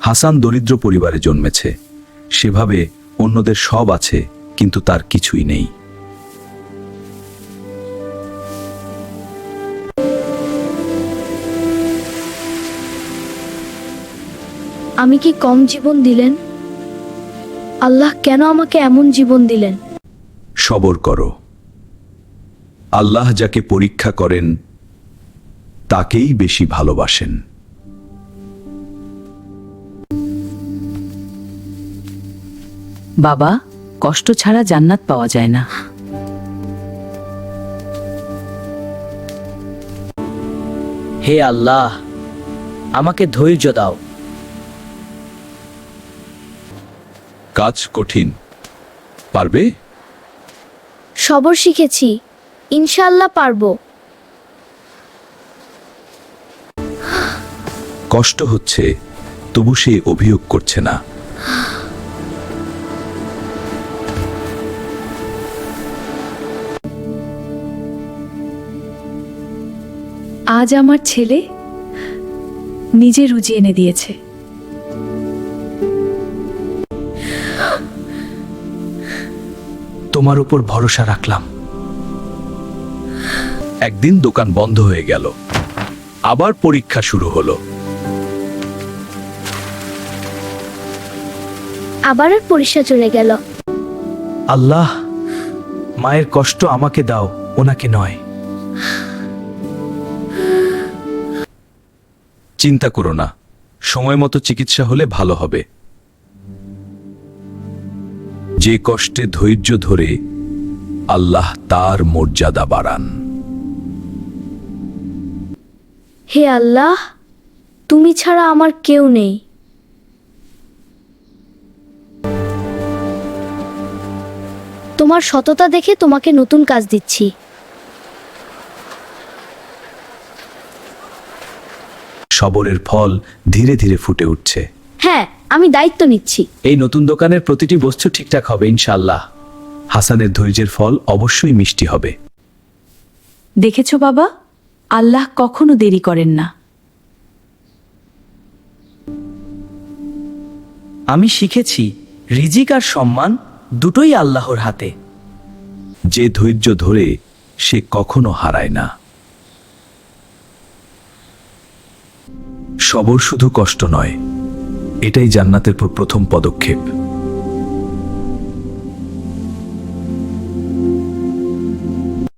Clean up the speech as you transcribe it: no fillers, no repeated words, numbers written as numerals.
হাসান দরিদ্র পরিবারে জন্মেছে, সেভাবে অন্যদের সব আছে কিন্তু তার কিছুই নেই। আমি কি কম জীবন দিলেন? আল্লাহ কেন আমাকে এমন জীবন দিলেন? সবর করো। আল্লাহ যাকে পরীক্ষা করেন তাকেই বেশি ভালোবাসেন। বাবা, কষ্ট ছাড়া জান্নাত পাওয়া যায় না। হে আল্লাহ, আমাকে ধৈর্য দাও। কাজ কঠিন, পারবে? সবর শিখেছি, ইনশাআল্লাহ পারবো। কষ্ট হচ্ছে, তবু সে অভিযোগ করছে না। আজ আমার ছেলে নিজে রুজি এনে দিয়েছে। তোমার উপর ভরসা রাখলাম। একদিন দোকান বন্ধ হয়ে গেল, আবার পরীক্ষা শুরু হলো। আবার আর পরীক্ষা চলে গেল। আল্লাহ, মায়ের কষ্ট আমাকে দাও, ওনাকে নয়। চিন্তা করো না, সময় মতো চিকিৎসা হলে ভালো হবে। যে কষ্টে ধৈর্য ধরে আল্লাহ তার মর্যাদা বাড়ান। হে আল্লাহ, তুমি ছাড়া আমার কেউ নেই। তোমার সততা দেখে তোমাকে নতুন কাজ দিচ্ছি। সবরের ফল ধীরে ধীরে ফুটে উঠছে। হ্যাঁ, আমি দায়িত্ব নিচ্ছি। এই নতুন দোকানের প্রতিটি বস্তু ঠিকঠাক হবে ইনশাআল্লাহ। হাসানের ধৈর্যের ফল অবশ্যই মিষ্টি হবে। দেখেছো বাবা, আল্লাহ কখনো দেরি করেন না। আমি শিখেছি, রিজিক আর সম্মান দুটোই আল্লাহর হাতে। যে ধৈর্য ধরে সে কখনো হারায় না। সবর শুধু কষ্ট নয়, এটাই জান্নাতের প্রথম পদক্ষেপ।